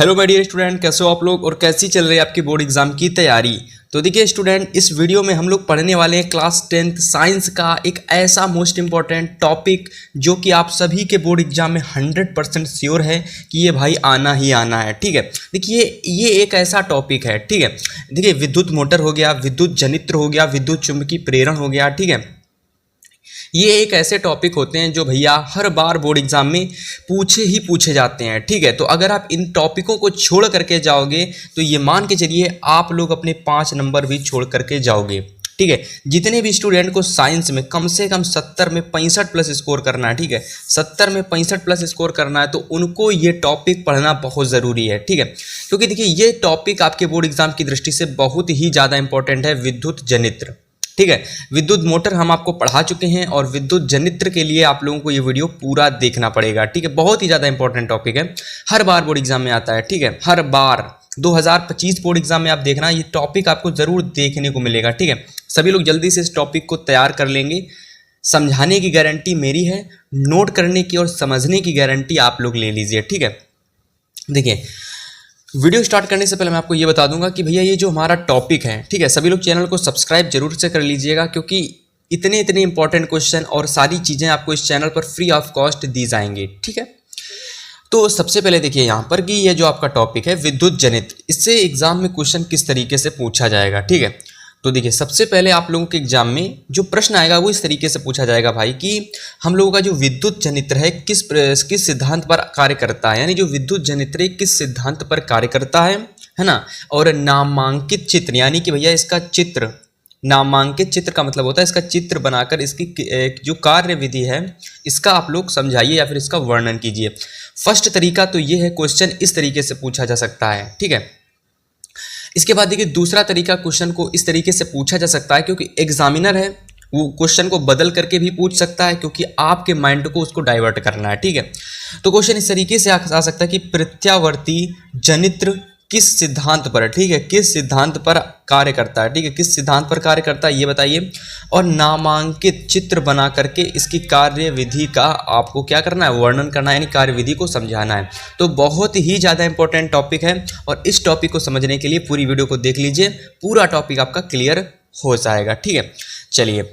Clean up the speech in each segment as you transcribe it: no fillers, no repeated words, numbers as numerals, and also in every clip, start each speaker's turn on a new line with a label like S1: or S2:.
S1: Hello my dear student, कैसे हो आप लोग और कैसी चल रही है आपकी बोर्ड एग्जाम की तैयारी। तो देखिए स्टूडेंट, इस वीडियो में हम लोग पढ़ने वाले हैं क्लास 10th साइंस का एक ऐसा मोस्ट इंपॉर्टेंट टॉपिक जो कि आप सभी के बोर्ड एग्जाम में 100% श्योर है कि ये भाई आना ही आना है। ठीक है, देखिए ये एक ऐसा टॉपिक है। ठीक है, देखिए विद्युत मोटर हो गया, विद्युत जनित्र हो गया, विद्युत चुंबकीय प्रेरण हो गया। ठीक है, ये एक ऐसे टॉपिक होते हैं जो भैया हर बार बोर्ड एग्जाम में पूछे जाते हैं। ठीक है, तो अगर आप इन टॉपिकों को छोड़ करके जाओगे तो ये मान के चलिए आप लोग अपने 5 नंबर भी छोड़ करके जाओगे। ठीक है, जितने भी स्टूडेंट को साइंस में कम से कम 70 में 65 प्लस स्कोर करना है, ठीक है 70 में 65 प्लस स्कोर करना है, तो उनको ये टॉपिक पढ़ना बहुत ज़रूरी है। ठीक है, क्योंकि देखिए ये टॉपिक आपके बोर्ड एग्जाम की दृष्टि से बहुत ही ज़्यादा इंपॉर्टेंट है। विद्युत जनित्र, ठीक है, विद्युत मोटर हम आपको पढ़ा चुके हैं और विद्युत जनित्र के लिए आप लोगों को ये वीडियो पूरा देखना पड़ेगा। ठीक है, बहुत ही ज़्यादा इंपॉर्टेंट टॉपिक है, हर बार बोर्ड एग्जाम में आता है। ठीक है, हर बार 2025 बोर्ड एग्जाम में आप देखना ये टॉपिक आपको ज़रूर देखने को मिलेगा। ठीक है, सभी लोग जल्दी से इस टॉपिक को तैयार कर लेंगे। समझाने की गारंटी मेरी है, नोट करने की और समझने की गारंटी आप लोग ले लीजिए। ठीक है, देखिए वीडियो स्टार्ट करने से पहले मैं आपको ये बता दूंगा कि भैया ये जो हमारा टॉपिक है, ठीक है, सभी लोग चैनल को सब्सक्राइब जरूर से कर लीजिएगा, क्योंकि इतने इंपॉर्टेंट क्वेश्चन और सारी चीज़ें आपको इस चैनल पर फ्री ऑफ कॉस्ट दी जाएंगी। ठीक है, तो सबसे पहले देखिए यहाँ पर कि ये जो आपका टॉपिक है विद्युत जनित्र, इससे एग्जाम में क्वेश्चन किस तरीके से पूछा जाएगा। ठीक है, तो देखिए सबसे पहले आप लोगों के एग्जाम में जो प्रश्न आएगा वो इस तरीके से पूछा जाएगा भाई कि हम लोगों का जो विद्युत जनित्र है किस सिद्धांत पर कार्य करता है, यानी जो विद्युत जनित्र किस सिद्धांत पर कार्य करता है ना। और नामांकित चित्र, यानी कि भैया इसका चित्र, नामांकित चित्र का मतलब होता है इसका चित्र बनाकर इसकी जो कार्य विधि है इसका आप लोग समझाइए या फिर इसका वर्णन कीजिए। फर्स्ट तरीका तो ये है, क्वेश्चन इस तरीके से पूछा जा सकता है। ठीक है, इसके बाद देखिए दूसरा तरीका, क्वेश्चन को इस तरीके से पूछा जा सकता है क्योंकि एग्जामिनर है वो क्वेश्चन को बदल करके भी पूछ सकता है, क्योंकि आपके माइंड को उसको डाइवर्ट करना है। ठीक है, तो क्वेश्चन इस तरीके से आ सकता है कि प्रत्यावर्ती जनित्र किस सिद्धांत पर, ठीक है, किस सिद्धांत पर कार्य करता है। ठीक है, किस सिद्धांत पर कार्य करता है ये बताइए, और नामांकित चित्र बना करके इसकी कार्य विधि का आपको क्या करना है, वर्णन करना है, यानी कार्य विधि को समझाना है। तो बहुत ही ज़्यादा इंपॉर्टेंट टॉपिक है और इस टॉपिक को समझने के लिए पूरी वीडियो को देख लीजिए, पूरा टॉपिक आपका क्लियर हो जाएगा। ठीक है, चलिए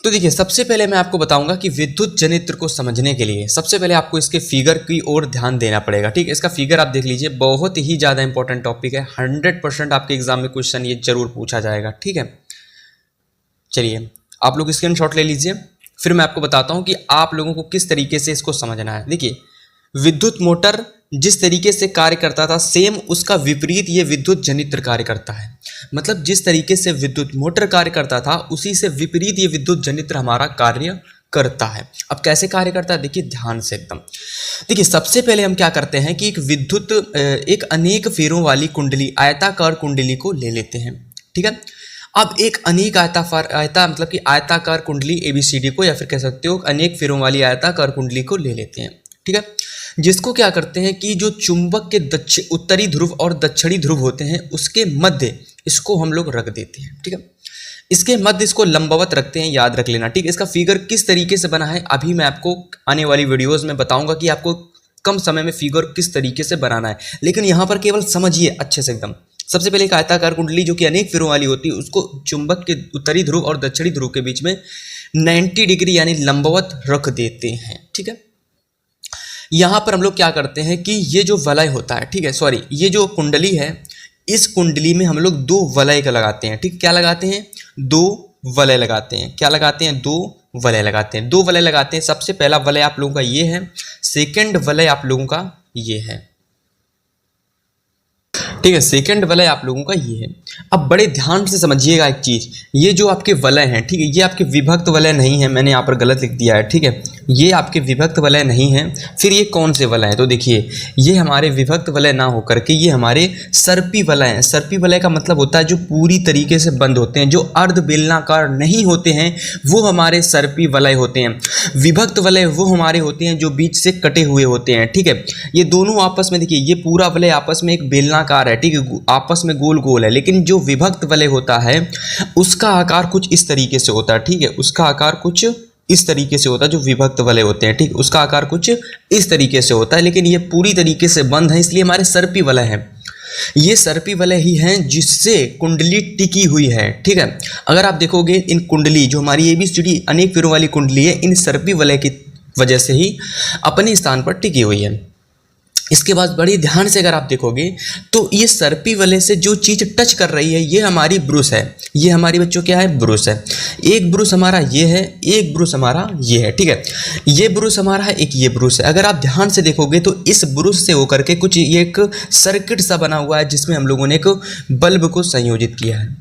S1: तो देखिए सबसे पहले मैं आपको बताऊंगा कि विद्युत जनित्र को समझने के लिए सबसे पहले आपको इसके फिगर की ओर ध्यान देना पड़ेगा। ठीक है, इसका फिगर आप देख लीजिए, बहुत ही ज़्यादा इंपॉर्टेंट टॉपिक है, 100% आपके एग्जाम में क्वेश्चन ये जरूर पूछा जाएगा। ठीक है, चलिए आप लोग स्क्रीनशॉट ले लीजिए, फिर मैं आपको बताता हूँ कि आप लोगों को किस तरीके से इसको समझना है। देखिए विद्युत मोटर जिस तरीके से कार्य करता था सेम उसका विपरीत ये विद्युत जनित्र कार्य करता है। मतलब जिस तरीके से विद्युत मोटर कार्य करता था उसी से विपरीत ये विद्युत जनित्र हमारा कार्य करता है। अब कैसे कार्य करता है देखिए ध्यान से एकदम। देखिए सबसे पहले हम क्या करते हैं कि एक अनेक फेरों वाली कुंडली, आयताकार कुंडली को ले लेते हैं। ठीक है, अब एक अनेक मतलब कि आयताकार कुंडली ABCD को, या फिर कह सकते हो अनेक फेरों वाली आयताकार कुंडली को ले लेते हैं। ठीक है, जिसको क्या करते हैं कि जो चुंबक के उत्तरी ध्रुव और दक्षिणी ध्रुव होते हैं उसके मध्य इसको हम लोग रख देते हैं। ठीक है, इसके मध्य इसको लंबवत रखते हैं, याद रख लेना। ठीक है, इसका फिगर किस तरीके से बना है अभी मैं आपको आने वाली वीडियोस में बताऊंगा कि आपको कम समय में फिगर किस तरीके से बनाना है, लेकिन यहाँ पर केवल समझिए अच्छे से एकदम। सबसे पहले एक आयताकार कुंडली जो कि अनेक फेरों वाली होती है उसको चुंबक के उत्तरी ध्रुव और दक्षिणी ध्रुव के बीच में 90 डिग्री यानी लंबवत रख देते हैं। ठीक है, यहाँ पर हम लोग क्या करते हैं कि ये जो वलय होता है, ठीक है, सॉरी, ये जो कुंडली है इस कुंडली में हम लोग 2 वलय का लगाते हैं। ठीक, क्या लगाते हैं, 2 वलय लगाते हैं। क्या लगाते हैं, 2 वलय लगाते हैं। 2 वलय लगाते हैं। सबसे पहला वलय आप लोगों का ये है, सेकंड वलय आप लोगों का ये है। ठीक है, सेकंड वलय आप लोगों का ये है। अब बड़े ध्यान से समझिएगा एक चीज, ये जो आपके वलय हैं, ठीक है, ये आपके विभक्त वलय नहीं है, मैंने यहाँ पर गलत लिख दिया है। ठीक है, ये आपके विभक्त वलय नहीं है। फिर ये कौन से वलय हैं, तो देखिए ये हमारे विभक्त वलय ना होकर के ये हमारे सर्पी वलय हैं। सर्पी वलय का मतलब होता है जो पूरी तरीके से बंद होते हैं, जो अर्ध बेलनाकार नहीं होते हैं वो हमारे सर्पी वलय होते हैं। विभक्त वलय वो हमारे होते हैं जो बीच से कटे हुए होते हैं। ठीक है, ये दोनों आपस में, देखिए ये पूरा वलय आपस में एक बेलनाकार है, ठीक है, आपस में गोल गोल है, लेकिन जो विभक्त वलय होता है उसका आकार कुछ इस तरीके से होता है। ठीक है, उसका आकार कुछ इस तरीके से होता है, जो विभक्त वलय होते हैं, ठीक, उसका आकार कुछ इस तरीके से होता है, लेकिन ये पूरी तरीके से बंद है, इसलिए हमारे सर्पी वलय हैं। ये सर्पी वलय ही हैं जिससे कुंडली टिकी हुई है, ठीक है। अगर आप देखोगे इन कुंडली, जो हमारी ABCD अनेक फेरों वाली कुंडली है, इन सर्पी वलय की वजह से ही अपने स्थान पर टिकी हुई है। इसके बाद बड़ी ध्यान से अगर आप देखोगे तो ये सर्पी वलय से जो चीज़ टच कर रही है ये हमारी ब्रुश है। ये हमारी बच्चों क्या है? ब्रुश है। एक ब्रुश हमारा ये है, एक ब्रुश हमारा ये है, ठीक है। ये ब्रुश हमारा है, एक ये ब्रुश है। अगर आप ध्यान से देखोगे तो इस ब्रुश से होकर के कुछ ये एक सर्किट सा बना हुआ है जिसमें हम लोगों ने एक बल्ब को संयोजित किया है।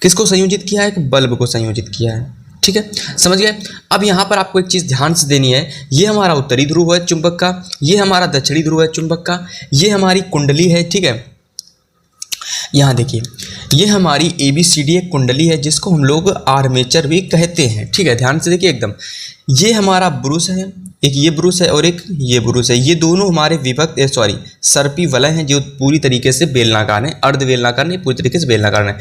S1: किसको संयोजित किया है? एक बल्ब को संयोजित किया है, ठीक है, समझ गए। अब यहाँ पर आपको एक चीज़ ध्यान से देनी है, ये हमारा उत्तरी ध्रुव है चुंबक का, ये हमारा दक्षिणी ध्रुव है चुंबक का, ये हमारी कुंडली है, ठीक है। यहाँ देखिए, ये हमारी ABCD एक कुंडली है जिसको हम लोग आर्मेचर भी कहते हैं, ठीक है। ध्यान से देखिए एकदम, ये हमारा ब्रुश है, एक ये ब्रुश है और एक ये ब्रुश है। ये दोनों हमारे विभक्त सर्पी वलय हैं जो पूरी तरीके से बेलनाकार हैं, अर्ध बेलनाकार नहीं, पूरी तरीके से बेलनाकार हैं।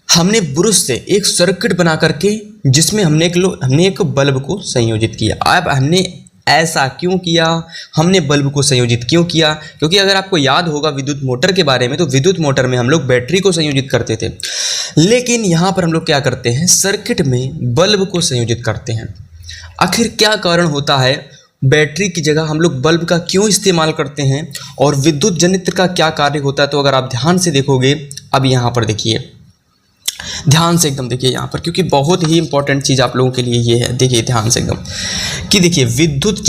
S1: हमने ब्रुश से एक सर्किट बना करके जिसमें हमने एक बल्ब को संयोजित किया। अब हमने ऐसा क्यों किया? हमने बल्ब को संयोजित क्यों किया? क्योंकि अगर आपको याद होगा विद्युत मोटर के बारे में, तो विद्युत मोटर में हम लोग बैटरी को संयोजित करते थे, लेकिन यहाँ पर हम लोग क्या करते हैं? सर्किट में बल्ब को संयोजित करते हैं। आखिर क्या कारण होता है? बैटरी की जगह हम लोग बल्ब का क्यों इस्तेमाल करते हैं और विद्युत जनित्र का क्या कार्य होता है? तो अगर आप ध्यान से देखोगे, अब यहाँ पर देखिए, ध्यान से एकदम देखिए यहाँ पर, क्योंकि बहुत ही इंपॉर्टेंट चीज़ आप लोगों के लिए ये है। देखिए ध्यान से एकदम कि देखिए, विद्युत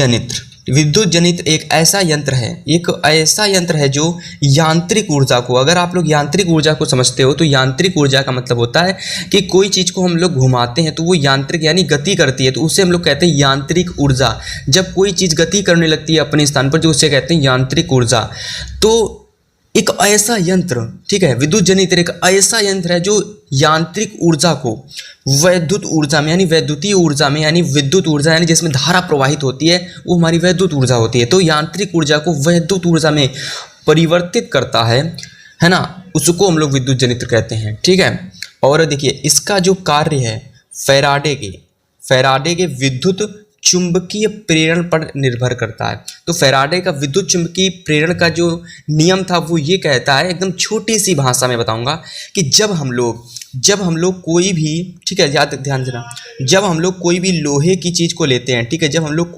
S1: जनित्र एक ऐसा यंत्र है जो यांत्रिक ऊर्जा को, अगर आप लोग यांत्रिक ऊर्जा को समझते हो तो यांत्रिक ऊर्जा का मतलब होता है कि कोई चीज़ को हम लोग घुमाते हैं तो वो यांत्रिक यानी गति करती है, तो उसे हम लोग कहते हैं यांत्रिक ऊर्जा। जब कोई चीज़ गति करने लगती है अपने स्थान पर, जो उसे कहते हैं यांत्रिक ऊर्जा। तो एक ऐसा यंत्र, ठीक है, विद्युत जनित्र एक ऐसा यंत्र है जो यांत्रिक ऊर्जा को वैद्युत ऊर्जा में यानी वैद्युतीय ऊर्जा में यानी विद्युत ऊर्जा यानी जिसमें धारा प्रवाहित होती है वो हमारी वैद्युत ऊर्जा होती है। तो यांत्रिक ऊर्जा को वैद्युत ऊर्जा में परिवर्तित करता है ना, उसको हम लोग विद्युत जनित्र कहते हैं, ठीक है। और देखिए, इसका जो कार्य है फैराडे के विद्युत चुंबकीय प्रेरण पर निर्भर करता है। तो फैराडे का विद्युत चुंबकीय प्रेरण का जो नियम था वो ये कहता है, एकदम छोटी सी भाषा में बताऊंगा, कि जब हम लोग कोई भी, ठीक है, ध्यान देना, जब हम लोग कोई भी लोहे की चीज़ को लेते हैं, ठीक है, जब हम लोग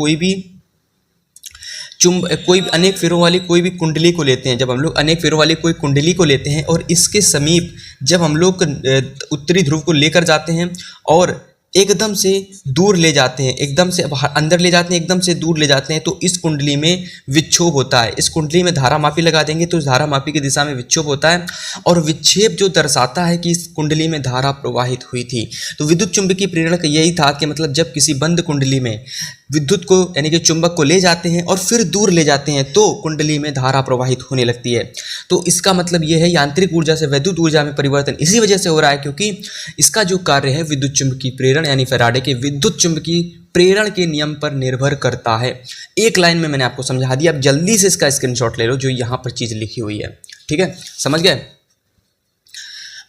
S1: कोई अनेक फेरों वाली कोई भी कुंडली को लेते हैं, जब हम लोग अनेक फेरों वाली कोई कुंडली को लेते हैं और इसके समीप जब हम लोग उत्तरी ध्रुव को लेकर जाते हैं और एकदम से दूर ले जाते हैं, एकदम से अंदर ले जाते हैं, एकदम से दूर ले जाते हैं, तो इस कुंडली में विक्षोभ होता है। इस कुंडली में धारामापी लगा देंगे तो धारामापी की दिशा में विक्षोभ होता है, और विक्षेप जो दर्शाता है कि इस कुंडली में धारा प्रवाहित हुई थी। तो विद्युत चुंबकीय प्रेरण का यही था कि मतलब जब किसी बंद कुंडली में विद्युत को यानी कि चुंबक को ले जाते हैं और फिर दूर ले जाते हैं तो कुंडली में धारा प्रवाहित होने लगती है। तो इसका मतलब ये है यांत्रिक ऊर्जा से वैद्युत ऊर्जा में परिवर्तन इसी वजह से हो रहा है क्योंकि इसका जो कार्य है विद्युत चुंबकीय प्रेरण यानी फैराडे के विद्युत चुंबकीय प्रेरण के नियम पर निर्भर करता है। एक लाइन में मैंने आपको समझा दिया, अब जल्दी से इसका स्क्रीनशॉट ले लो जो यहाँ पर चीज़ लिखी हुई है, ठीक है, समझ गए।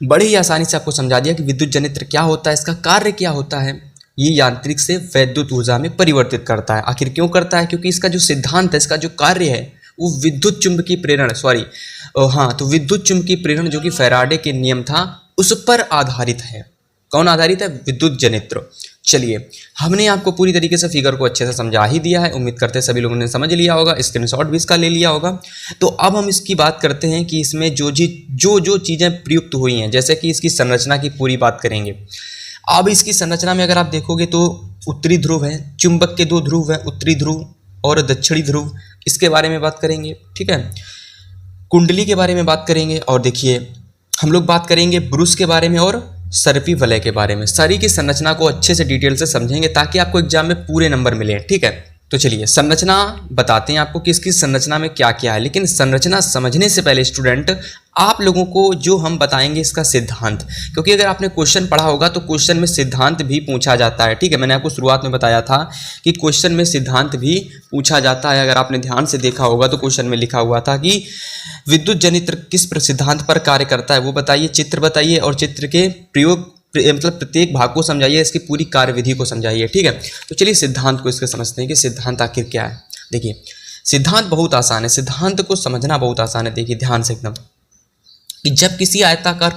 S1: बड़े ही आसानी से आपको समझा दिया कि विद्युत जनित्र क्या होता है, इसका कार्य क्या होता है। ये यांत्रिक से वैद्युत ऊर्जा में परिवर्तित करता है। आखिर क्यों करता है? क्योंकि इसका जो सिद्धांत है, इसका जो कार्य है वो विद्युत चुंबकीय प्रेरण तो विद्युत चुंबकीय प्रेरण जो कि फैराडे के नियम था उस पर आधारित है। कौन आधारित है? विद्युत जनित्र। चलिए, हमने आपको पूरी तरीके से फिगर को अच्छे से समझा ही दिया है, उम्मीद करते हैं सभी लोगों ने समझ लिया होगा, स्क्रीनशॉट भी इसका ले लिया होगा। तो अब हम इसकी बात करते हैं कि इसमें जो चीज़ें प्रयुक्त हुई हैं, जैसे कि इसकी संरचना की पूरी बात करेंगे। अब इसकी संरचना में अगर आप देखोगे तो उत्तरी ध्रुव है, चुंबक के 2 ध्रुव हैं, उत्तरी ध्रुव और दक्षिणी ध्रुव, इसके बारे में बात करेंगे, ठीक है। कुंडली के बारे में बात करेंगे और देखिए हम लोग बात करेंगे ब्रुश के बारे में और सर्पी वलय के बारे में। सारी की संरचना को अच्छे से डिटेल से समझेंगे ताकि आपको एग्जाम में पूरे नंबर मिले, ठीक है। तो चलिए संरचना बताते हैं आपको कि इसकी संरचना में क्या क्या है। लेकिन संरचना समझने से पहले स्टूडेंट आप लोगों को जो हम बताएंगे इसका सिद्धांत, क्योंकि अगर आपने क्वेश्चन पढ़ा होगा तो क्वेश्चन में सिद्धांत भी पूछा जाता है, ठीक है। मैंने आपको शुरुआत में बताया था कि क्वेश्चन में सिद्धांत भी पूछा जाता है। अगर आपने ध्यान से देखा होगा तो क्वेश्चन में लिखा हुआ था कि विद्युत जनित्र किस सिद्धांत पर कार्य करता है वो बताइए, चित्र बताइए और चित्र के प्रयोग मतलब प्रत्येक भाग को समझाइए, इसकी पूरी कार्यविधि को समझाइए। ठीक है, तो चलिए सिद्धांत को इसके समझते हैं कि सिद्धांत आखिर क्या है। देखिए सिद्धांत बहुत आसान है, सिद्धांत को समझना बहुत आसान है। देखिए ध्यान से एकदम, कि जब किसी आयताकार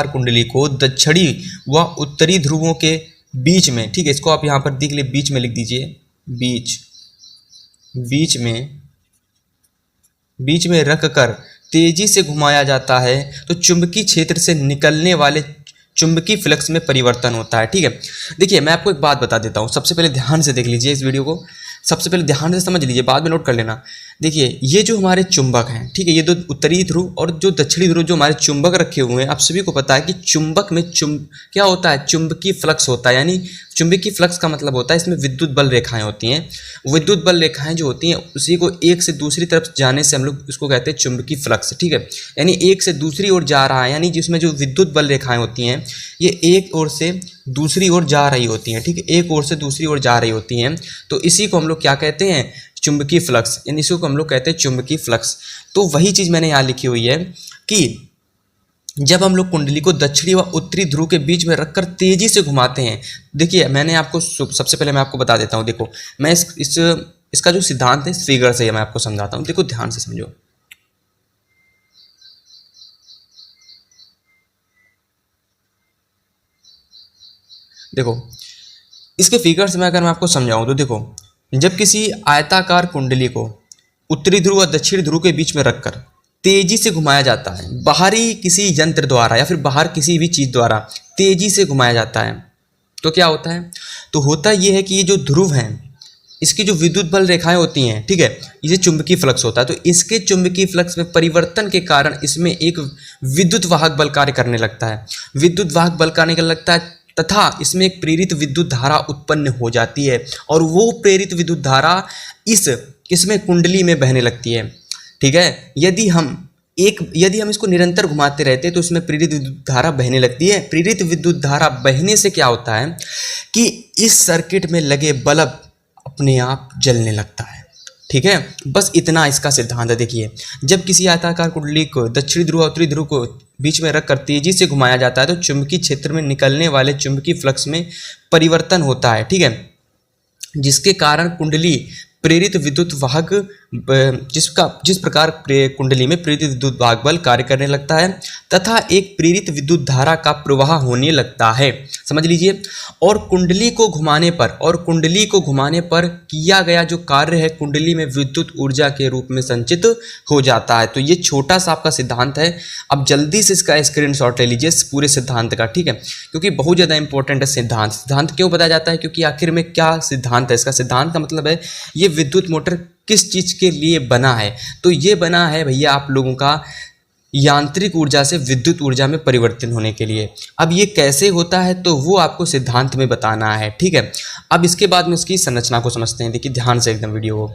S1: कुंडली को दक्षिणी व उत्तरी ध्रुवों के बीच में, ठीक है, इसको आप यहाँ पर देख लिए, बीच में लिख दीजिए, बीच में रख कर तेजी से घुमाया जाता है तो चुंबकीय क्षेत्र से निकलने वाले चुंबकीय फ्लक्स में परिवर्तन होता है। ठीक है, देखिए मैं आपको एक बात बता देता हूँ, सबसे पहले ध्यान से देख लीजिए इस वीडियो को, सबसे पहले ध्यान से समझ लीजिए, बाद में नोट कर लेना। देखिए ये जो हमारे चुंबक हैं, ठीक है, ये दो उत्तरी ध्रुव और जो दक्षिणी ध्रुव जो हमारे चुंबक रखे हुए हैं, आप सभी को पता है कि चुंबक में क्या होता है, चुंबकीय फ्लक्स होता है। यानी चुंबकीय फ्लक्स का मतलब होता है इसमें विद्युत बल रेखाएं होती हैं। विद्युत बल रेखाएं जो होती हैं उसी को एक से दूसरी तरफ जाने से हम लोग इसको कहते हैं चुंबकीय फ्लक्स। ठीक है, यानी एक से दूसरी ओर जा रहा है, यानी जिसमें जो विद्युत बल रेखाएं होती हैं ये एक ओर से दूसरी ओर जा रही होती हैं। ठीक है, एक ओर से दूसरी ओर जा रही होती हैं, तो इसी को हम लोग क्या कहते हैं, चुंबकीय फ्लक्स, यानी इसी को हम लोग कहते हैं चुंबकीय फ्लक्स। तो वही चीज़ मैंने यहाँ लिखी हुई है कि जब हम लोग कुंडली को दक्षिणी व उत्तरी ध्रुव के बीच में रखकर तेजी से घुमाते हैं, देखिए मैंने आपको सबसे पहले मैं आपको बता देता हूँ। देखो मैं इसका जो सिद्धांत है इस फिगर से मैं आपको समझाता हूँ। देखो ध्यान से समझो, देखो इसके फिगर से मैं अगर मैं आपको समझाऊं तो देखो, जब किसी आयताकार कुंडली को उत्तरी ध्रुव और दक्षिणी ध्रुव के बीच में रखकर तेजी से घुमाया जाता है, बाहरी किसी यंत्र द्वारा या फिर बाहर किसी भी चीज द्वारा तेजी से घुमाया जाता है, तो क्या होता है, तो होता यह है कि ये जो ध्रुव हैं इसकी जो विद्युत बल रेखाएं होती हैं, ठीक है, इसे चुंबकीय फ्लक्स होता है। तो इसके चुंबकीय फ्लक्स में परिवर्तन के कारण इसमें एक विद्युत वाहक बल कार्य करने लगता है, विद्युत वाहक बल कार्य करने लगता है तथा इसमें एक प्रेरित विद्युत धारा उत्पन्न हो जाती है और वो प्रेरित विद्युत धारा इसमें कुंडली में बहने लगती है। ठीक है, यदि हम इसको निरंतर घुमाते रहते तो इसमें प्रेरित विद्युत धारा बहने लगती है। प्रेरित विद्युत धारा बहने से क्या होता है कि इस सर्किट में लगे बल्ब अपने आप जलने लगता है। ठीक है, बस इतना इसका सिद्धांत है। देखिए जब किसी आयताकार कुंडली को दक्षिणी ध्रुव और उत्तरी ध्रुव को बीच में रखकर तेजी से घुमाया जाता है तो चुंबकीय क्षेत्र में निकलने वाले चुंबकीय फ्लक्स में परिवर्तन होता है। ठीक है, जिसके कारण कुंडली प्रेरित विद्युत वाहक जिस प्रकार कुंडली में प्रेरित विद्युत वाहक बल कार्य करने लगता है तथा एक प्रेरित विद्युत धारा का प्रवाह होने लगता है, समझ लीजिए। और कुंडली को घुमाने पर किया गया जो कार्य है कुंडली में विद्युत ऊर्जा के रूप में संचित हो जाता है। तो ये छोटा सा आपका सिद्धांत है। अब जल्दी से इसका स्क्रीनशॉट ले लीजिए पूरे सिद्धांत का, ठीक है, क्योंकि बहुत ज़्यादा इंपॉर्टेंट है सिद्धांत। सिद्धांत क्यों बताया जाता है, क्योंकि आखिर में क्या सिद्धांत है इसका। सिद्धांत का मतलब है ये विद्युत मोटर किस चीज़ के लिए बना है, तो ये बना है भैया आप लोगों का यांत्रिक ऊर्जा से विद्युत ऊर्जा में परिवर्तन होने के लिए। अब ये कैसे होता है तो वो आपको सिद्धांत में बताना है। ठीक है, अब इसके बाद में इसकी संरचना को समझते हैं। देखिए ध्यान से एकदम वीडियो को,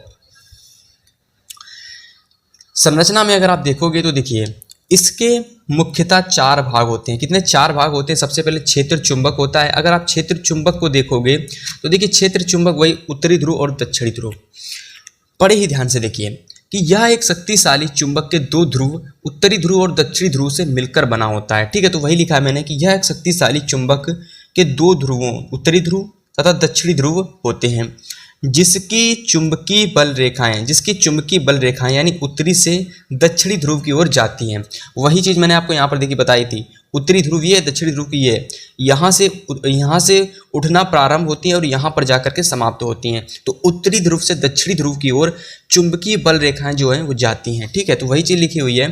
S1: संरचना में अगर आप देखोगे तो देखिए इसके मुख्यतः 4 भाग होते हैं। कितने? 4 भाग होते हैं। सबसे पहले क्षेत्र चुंबक होता है। अगर आप क्षेत्र चुंबक को देखोगे तो देखिए क्षेत्र चुंबक वही उत्तरी ध्रुव और दक्षिणी ध्रुव। बड़े ही ध्यान से देखिए कि यह एक शक्तिशाली चुंबक के 2 ध्रुव उत्तरी ध्रुव और दक्षिणी ध्रुव से मिलकर बना होता है। ठीक है, तो वही लिखा है मैंने कि यह एक शक्तिशाली चुंबक के 2 ध्रुवों उत्तरी ध्रुव तथा दक्षिणी ध्रुव होते हैं जिसकी चुंबकीय बल रेखाएं यानी उत्तरी से दक्षिणी ध्रुव की ओर जाती हैं। वही चीज़ मैंने आपको यहाँ पर देखिए बताई थी, उत्तरी ध्रुव ये है, दक्षिणी ध्रुव की ये है। यहाँ से उठना प्रारंभ होती हैं और यहाँ पर जाकर के समाप्त होती हैं। तो उत्तरी ध्रुव से दक्षिणी ध्रुव की ओर चुंबकीय बल रेखाएं जो हैं वो जाती हैं। ठीक है, तो वही चीज़ लिखी हुई है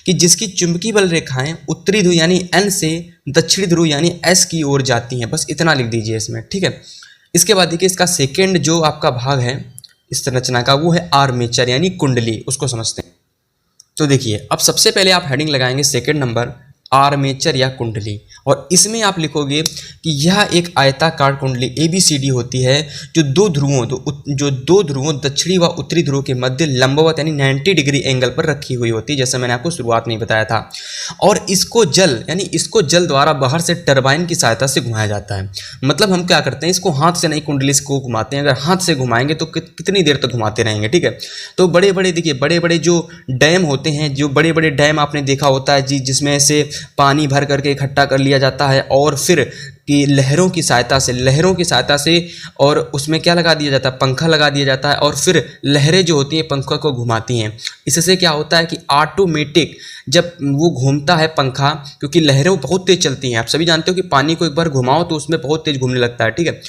S1: कि जिसकी चुंबकीय बल रेखाएं उत्तरी ध्रुव यानी N से दक्षिणी ध्रुव यानी S की ओर जाती हैं। बस इतना लिख दीजिए इसमें। ठीक है, इसके बाद देखिए इसका सेकेंड जो आपका भाग है इस संरचना का वो है आर्मेचर यानी कुंडली, उसको समझते हैं। तो देखिए अब सबसे पहले आप हेडिंग लगाएंगे सेकंड नंबर आर्मेचर या कुंडली, और इसमें आप लिखोगे कि यह एक आयताकार कुंडली ABCD होती है जो दो ध्रुवों दक्षिणी व उत्तरी ध्रुव के मध्य लंबवत यानी 90 डिग्री एंगल पर रखी हुई होती है, जैसे मैंने आपको शुरुआत में बताया था। और इसको जल द्वारा बाहर से टरबाइन की सहायता से घुमाया जाता है। मतलब हम क्या करते हैं, इसको हाथ से नहीं कुंडली को घुमाते हैं। अगर हाथ से घुमाएंगे तो कितनी देर तक घुमाते रहेंगे। ठीक है, तो बड़े बड़े जो डैम होते हैं, जो बड़े बड़े डैम आपने देखा होता है जी, जिसमें से पानी भर करके इकट्ठा कर लिया जाता है और फिर कि लहरों की सहायता से और उसमें क्या लगा दिया जाता है, पंखा लगा दिया जाता है और फिर लहरें जो होती हैं पंखा को घुमाती हैं। इससे क्या होता है कि ऑटोमेटिक जब वो घूमता है पंखा, क्योंकि लहरें बहुत तेज चलती हैं, आप सभी जानते हो कि पानी को एक बार घुमाओ तो उसमें बहुत तेज घूमने लगता है, ठीक है।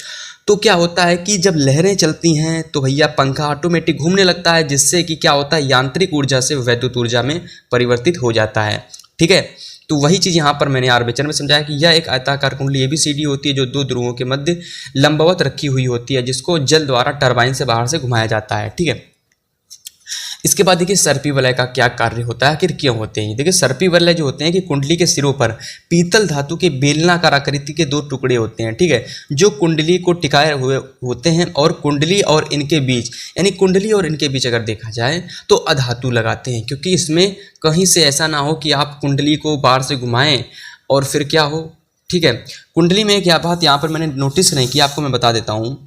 S1: तो क्या होता है कि जब लहरें चलती हैं तो भैया पंखा ऑटोमेटिक घूमने लगता है, जिससे कि क्या होता है यांत्रिक ऊर्जा से वैद्युत ऊर्जा में परिवर्तित हो जाता है, ठीक है। तो वही चीज़ यहाँ पर मैंने आर्मेचर में समझाया कि यह एक आयताकार कुंडली ABCD होती है जो दो ध्रुवों के मध्य लंबवत रखी हुई होती है, जिसको जल द्वारा टरबाइन से बाहर से घुमाया जाता है, ठीक है। इसके बाद देखिए सर्पी वलय का क्या कार्य होता है, आखिर क्यों होते हैं। देखिए सर्पी वलय जो होते हैं कि कुंडली के सिरों पर पीतल धातु के बेलनाकार आकृति के दो टुकड़े होते हैं, ठीक है, जो कुंडली को टिकाए हुए होते हैं और कुंडली और इनके बीच, यानी कुंडली और इनके बीच अगर देखा जाए तो अधातु लगाते हैं, क्योंकि इसमें कहीं से ऐसा ना हो कि आप कुंडली को बाहर से घुमाएं और फिर क्या हो, ठीक है। कुंडली में क्या बात यहाँ पर मैंने नोटिस नहीं की, आपको मैं बता देता हूँ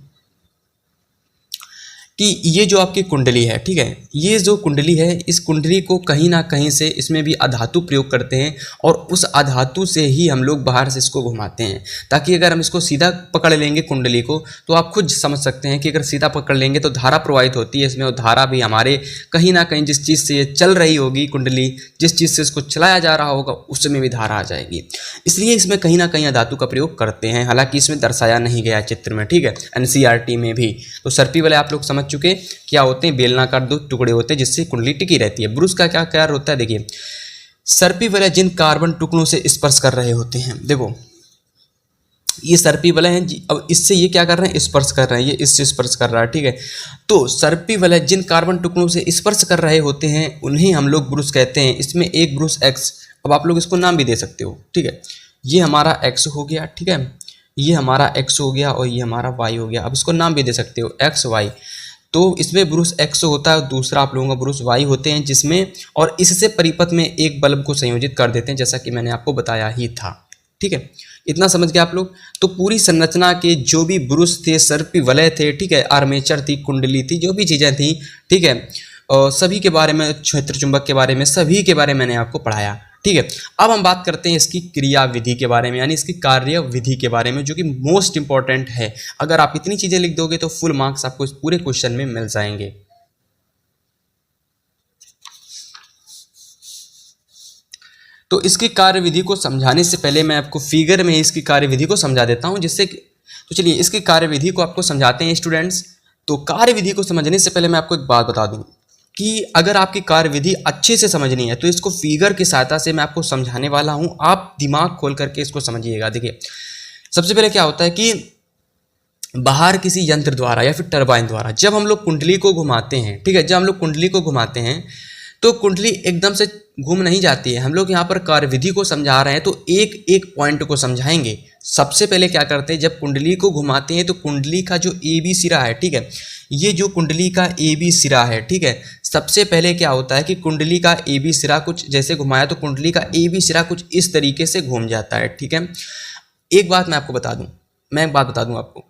S1: कि ये जो आपकी कुंडली है, ठीक है, ये जो कुंडली है इस कुंडली को कहीं ना कहीं से इसमें भी अधातु प्रयोग करते हैं और उस अधातु से ही हम लोग बाहर से इसको घुमाते हैं, ताकि अगर हम इसको सीधा पकड़ लेंगे कुंडली को तो आप खुद समझ सकते हैं कि अगर सीधा पकड़ लेंगे तो धारा प्रवाहित होती है इसमें, और धारा भी हमारे कहीं ना कहीं जिस चीज़ से ये चल रही होगी कुंडली, जिस चीज़ से इसको चलाया जा रहा होगा उसमें भी धारा आ जाएगी, इसलिए इसमें कहीं ना कहीं अधातु का प्रयोग करते हैं। हालांकि इसमें दर्शाया नहीं गया चित्र में, ठीक है, NCERT में भी। तो सर्पी वाले आप लोग समझ चुके क्या होते हैं, बेलनाकार दो टुकड़े होते हैं जिससे कुंडली टिकी रहती है। ब्रूस का क्या कार्य होता है, देखिए सर्पी वलय जिन कार्बन टुकड़ों से स्पर्श कर रहे होते हैं, देखो ये सर्पी वलय हैं जी, अब इससे ये क्या कर रहे हैं, स्पर्श कर रहे हैं, ये इससे स्पर्श कर रहा है, ठीक है। तो सर्पी वलय जिन कार्बन टुकड़ों से स्पर्श कर रहे होते हैं उन्हें हम लोग ब्रूस कहते हैं। इसमें एक ब्रूस X, अब आप लोग इसको नाम भी दे सकते हो, ठीक है, ये हमारा X हो गया, ठीक है, ये हमारा X हो गया और ये हमारा Y हो गया। अब इसको नाम भी दे सकते हो X Y। तो इसमें ब्रूस X होता है, दूसरा आप लोगों का ब्रूस Y होते हैं, जिसमें और इससे परिपथ में एक बल्ब को संयोजित कर देते हैं, जैसा कि मैंने आपको बताया ही था, ठीक है। इतना समझ गए आप लोग। तो पूरी संरचना के जो भी ब्रूस थे, सर्पी वलय थे, ठीक है, आर्मेचर थी, कुंडली थी, जो भी चीज़ें थी, ठीक है, और सभी के बारे में, क्षेत्र चुंबक के बारे में, सभी के बारे में मैंने आपको पढ़ाया, ठीक है। अब हम बात करते हैं इसकी क्रिया विधि के बारे में, यानी इसकी कार्य विधि के बारे में, जो कि मोस्ट इंपॉर्टेंट है। अगर आप इतनी चीजें लिख दोगे तो फुल मार्क्स आपको इस पूरे क्वेश्चन में मिल जाएंगे। तो इसकी कार्य विधि को समझाने से पहले मैं आपको फिगर में इसकी कार्य विधि को समझा देता हूं, जिससे तो चलिए इसकी कार्य विधि को आपको समझाते हैं स्टूडेंट्स। तो कार्य विधि को समझने से पहले मैं आपको एक बात बता दूं कि अगर आपकी कार्य विधि अच्छे से समझनी है तो इसको फिगर की सहायता से मैं आपको समझाने वाला हूं, आप दिमाग खोल करके इसको समझिएगा। देखिए सबसे पहले क्या होता है कि बाहर किसी यंत्र द्वारा या फिर टरबाइन द्वारा जब हम लोग कुंडली को घुमाते हैं, ठीक है, जब हम लोग कुंडली को घुमाते हैं तो कुंडली एकदम से घूम नहीं जाती है। हम लोग यहाँ पर कार्यविधि को समझा रहे हैं तो एक एक पॉइंट को समझाएंगे। सबसे पहले क्या करते हैं, जब कुंडली को घुमाते हैं तो कुंडली का जो AB सिरा है, ठीक है, ये जो कुंडली का AB सिरा है, ठीक है, सबसे पहले क्या होता है कि कुंडली का AB सिरा कुछ जैसे घुमाया तो कुंडली का AB सिरा कुछ इस तरीके से घूम जाता है, ठीक है। एक बात मैं आपको बता दूं, मैं एक बात बता दूं आपको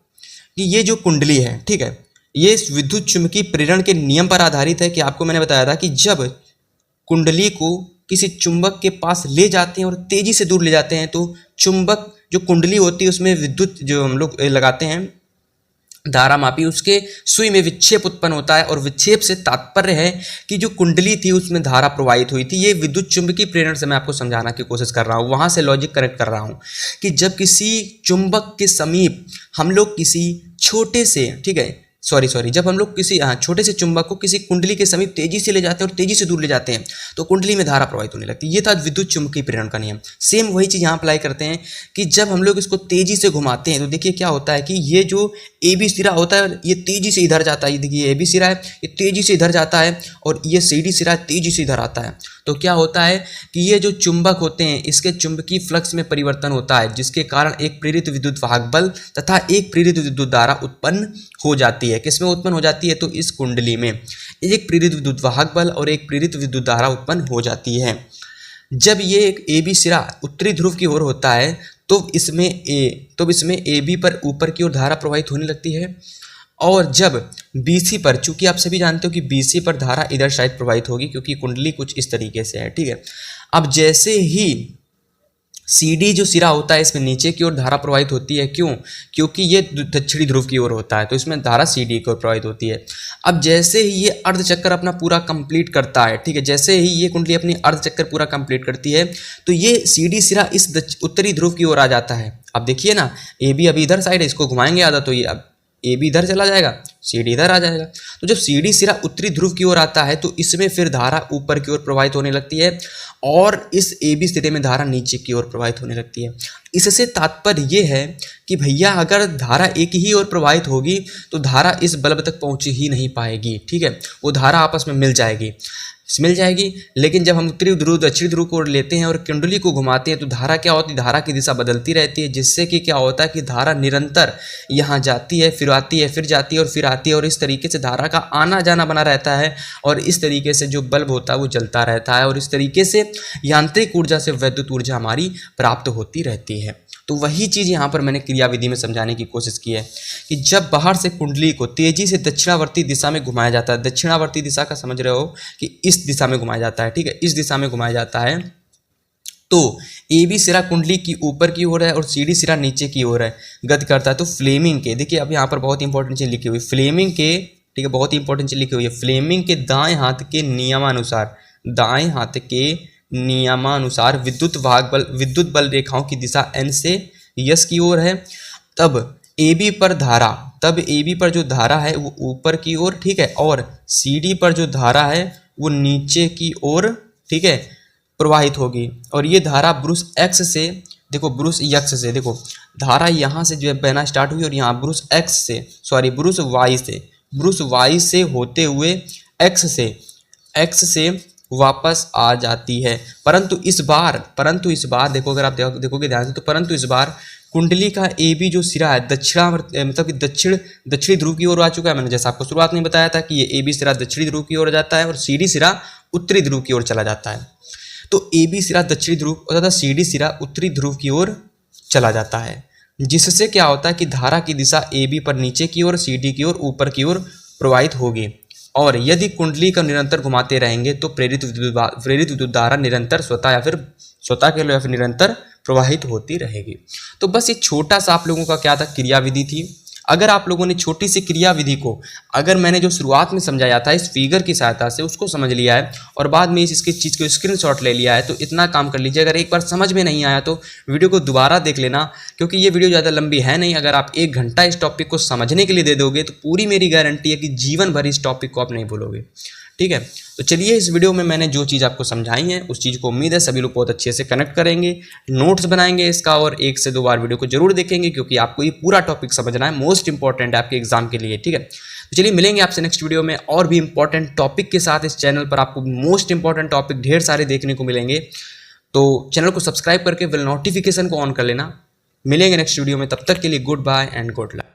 S1: कि ये जो कुंडली है, ठीक है, ये विद्युत चुंबकीय प्रेरण के नियम पर आधारित है कि आपको मैंने बताया था कि जब कुंडली को किसी चुंबक के पास ले जाते हैं और तेजी से दूर ले जाते हैं तो चुंबक जो कुंडली होती है उसमें विद्युत जो हम लोग लगाते हैं धारा मापी, उसके सुई में विक्षेप उत्पन्न होता है और विक्षेप से तात्पर्य है कि जो कुंडली थी उसमें धारा प्रवाहित हुई थी। ये विद्युत चुंबकीय प्रेरण से मैं आपको समझाना की कोशिश कर रहा हूँ, वहाँ से लॉजिक कनेक्ट कर रहा हूँ कि जब किसी चुंबक के समीप हम लोग किसी छोटे से, ठीक है, जब हम लोग किसी छोटे से चुंबक को किसी कुंडली के समीप तेजी से ले जाते हैं और तेजी से दूर ले जाते हैं तो कुंडली में धारा प्रवाहित होने लगती है। ये था विद्युत चुंबकीय प्रेरण का नियम। सेम वही चीज़ यहाँ अप्लाई करते हैं कि जब हम लोग इसको तेजी से घुमाते हैं तो देखिए क्या होता है कि ये जो AB सिरा होता है ये तेजी से इधर जाता है, ये देखिए AB सिरा है, ये तेजी से इधर जाता है और ये CD सिरा तेजी से इधर आता है। तो क्या होता है कि ये जो चुंबक होते हैं इसके चुंबकीय फ्लक्स में परिवर्तन होता है, जिसके कारण एक प्रेरित विद्युत वाहक बल तथा एक प्रेरित विद्युत धारा उत्पन्न हो जाती है। किसमें उत्पन्न हो जाती है, तो इस कुंडली में एक प्रेरित विद्युत वाहक बल और एक प्रेरित विद्युत धारा उत्पन्न हो जाती है। जब ये एक AB सिरा उत्तरी ध्रुव की ओर होता है तो इसमें AB पर ऊपर की ओर धारा प्रवाहित होने लगती है और जब BC पर, चूंकि आप सभी जानते हो कि BC पर धारा इधर साइड प्रवाहित होगी क्योंकि कुंडली कुछ इस तरीके से है, ठीक है। अब जैसे ही CD जो सिरा होता है इसमें नीचे की ओर धारा प्रवाहित होती है। क्यों? क्योंकि ये दक्षिणी ध्रुव की ओर होता है, तो इसमें धारा CD की ओर प्रवाहित होती है। अब जैसे ही ये अर्धचक्र अपना पूरा कंप्लीट करता है, ठीक है, जैसे ही ये कुंडली अपनी अर्धचक्र पूरा कंप्लीट करती है तो ये CD सिरा इस उत्तरी ध्रुव की ओर आ जाता है। अब देखिए ना, AB अभी इधर साइड है, इसको घुमाएंगे आधा तो ये अब AB इधर चला जाएगा, CD इधर आ जाएगा। तो जब CD सिरा उत्तरी ध्रुव की ओर आता है तो इसमें फिर धारा ऊपर की ओर प्रवाहित होने लगती है और इस AB सिरे में धारा नीचे की ओर प्रवाहित होने लगती है। इससे तात्पर्य ये है कि भैया अगर धारा एक ही ओर प्रवाहित होगी तो धारा इस बल्ब तक पहुंच ही नहीं पाएगी, ठीक है, वो धारा आपस में मिल जाएगी। लेकिन जब हम उत्तरी ध्रुव दक्षिणी ध्रुव को लेते हैं और कुंडली को घुमाते हैं तो धारा क्या होती है, धारा की दिशा बदलती रहती है, जिससे कि क्या होता है कि धारा निरंतर यहाँ जाती है, फिर आती है, फिर जाती है और फिर आती है, और इस तरीके से धारा का आना जाना बना रहता है और इस तरीके से जो बल्ब होता है वो जलता रहता है और इस तरीके से यांत्रिक ऊर्जा से विद्युत ऊर्जा हमारी प्राप्त होती रहती है। तो वही चीज़ यहाँ पर मैंने क्रियाविधि में समझाने की कोशिश की है कि जब बाहर से कुंडली को तेजी से दक्षिणावर्ती दिशा में घुमाया जाता है, दक्षिणावर्ती दिशा का समझ रहे हो कि इस दिशा में घुमाया जाता है, ठीक है, इस दिशा में घुमाया जाता है, तो AB सिरा कुंडली की ऊपर की ओर है और CD सिरा नीचे की ओर है, गति करता है। तो फ्लेमिंग के, देखिए अब यहाँ पर बहुत इंपॉर्टेंट चीज़ लिखी हुई, फ्लेमिंग के, ठीक है, बहुत इंपॉर्टेंट चीज़ लिखी हुई है, फ्लेमिंग के दाएं हाथ के नियमानुसार, दाएं हाथ के नियमानुसार विद्युत बल रेखाओं की दिशा N से S की ओर है। तब AB पर जो धारा है वो ऊपर की ओर, ठीक है, और CD पर जो धारा है वो नीचे की ओर, ठीक है, प्रवाहित होगी। और ये धारा ब्रुश X से, देखो ब्रुश X से, देखो धारा यहाँ से जो है बहना स्टार्ट हुई और यहाँ ब्रुश Y से होते हुए X से वापस आ जाती है। परंतु इस बार देखो, अगर आप देखोगे ध्यान से तो परंतु इस बार कुंडली का AB जो सिरा है मतलब कि दक्षिणी ध्रुव की ओर आ चुका है। मैंने जैसा आपको शुरुआत में बताया था कि ये AB सिरा दक्षिणी ध्रुव की ओर जाता है और CD सिरा उत्तरी ध्रुव की ओर चला जाता है। तो AB सिरा दक्षिणी ध्रुव तथा CD सिरा उत्तरी ध्रुव की ओर चला जाता है, जिससे क्या होता है कि धारा की दिशा AB पर नीचे की ओर, CD की ओर ऊपर की ओर प्रवाहित होगी। और यदि कुंडली का निरंतर घुमाते रहेंगे तो प्रेरित विद्युत धारा निरंतर स्वतः के लिए निरंतर प्रवाहित होती रहेगी। तो बस ये छोटा सा आप लोगों का क्या था, क्रियाविधि थी। अगर आप लोगों ने छोटी सी क्रियाविधि को, अगर मैंने जो शुरुआत में समझाया था इस फिगर की सहायता से उसको समझ लिया है और बाद में इसकी चीज़ को स्क्रीनशॉट ले लिया है, तो इतना काम कर लीजिए। अगर एक बार समझ में नहीं आया तो वीडियो को दोबारा देख लेना, क्योंकि ये वीडियो ज़्यादा लंबी है नहीं। अगर आप 1 घंटा इस टॉपिक को समझने के लिए दे दोगे तो पूरी मेरी गारंटी है कि जीवन भर इस टॉपिक को आप नहीं भूलोगे, ठीक है। तो चलिए, इस वीडियो में मैंने जो चीज़ आपको समझाई है उस चीज़ को उम्मीद है सभी लोग बहुत अच्छे से कनेक्ट करेंगे, नोट्स बनाएंगे इसका और 1 से 2 बार वीडियो को जरूर देखेंगे, क्योंकि आपको ये पूरा टॉपिक समझना है, मोस्ट इंपॉर्टेंट है आपके एग्जाम के लिए, ठीक है। तो चलिए मिलेंगे आपसे नेक्स्ट वीडियो में और भी इंपॉर्टेंट टॉपिक के साथ। इस चैनल पर आपको मोस्ट इंपॉर्टेंट टॉपिक ढेर सारे देखने को मिलेंगे, तो चैनल को सब्सक्राइब करके बेल नोटिफिकेशन को ऑन कर लेना। मिलेंगे नेक्स्ट वीडियो में, तब तक के लिए good bye and good luck.